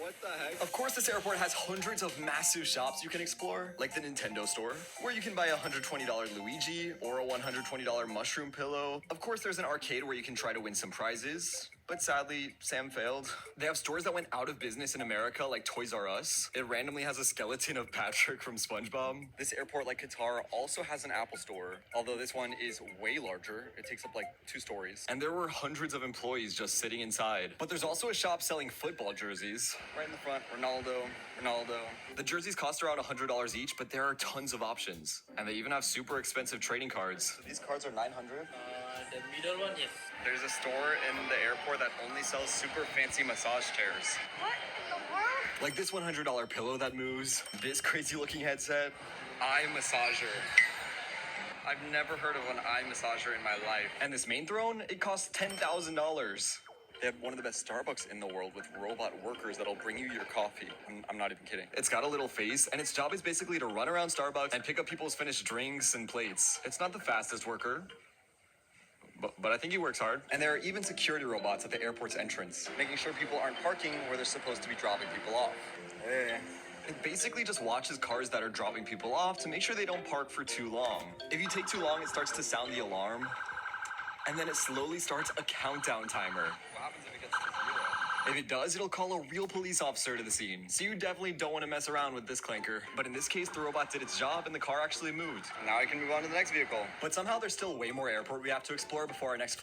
What the heck? Of course, this airport has hundreds of massive shops you can explore, like the Nintendo store, where you can buy a $120 Luigi or a $120 mushroom pillow. Of course, there's an arcade where you can try to win some prizes. But sadly, Sam failed. They have stores that went out of business in America, like Toys R Us. It randomly has a skeleton of Patrick from SpongeBob. This airport, like Qatar, also has an Apple store, although this one is way larger. It takes up like 2 stories. And there were hundreds of employees just sitting inside. But there's also a shop selling football jerseys. Right in the front, Ronaldo. The jerseys cost around $100 each, but there are tons of options. And they even have super expensive trading cards. So these cards are $900. The middle one, yes. There's a store in the airport that only sells super fancy massage chairs. What in the world? Like this $100 pillow that moves, this crazy looking headset, eye massager. I've never heard of an eye massager in my life. And this main throne, it costs $10,000. They have one of the best Starbucks in the world with robot workers that'll bring you your coffee. I'm not even kidding. It's got a little face, and its job is basically to run around Starbucks and pick up people's finished drinks and plates. It's not the fastest worker, but I think he works hard. And there are even security robots at the airport's entrance, making sure people aren't parking where they're supposed to be dropping people off. Hey. It basically just watches cars that are dropping people off to make sure they don't park for too long. If you take too long, it starts to sound the alarm, and then it slowly starts a countdown timer. What happens if it gets to 0? If it does, it'll call a real police officer to the scene. So you definitely don't want to mess around with this clanker. But in this case, the robot did its job and the car actually moved. Now I can move on to the next vehicle. But somehow there's still way more airport we have to explore before our next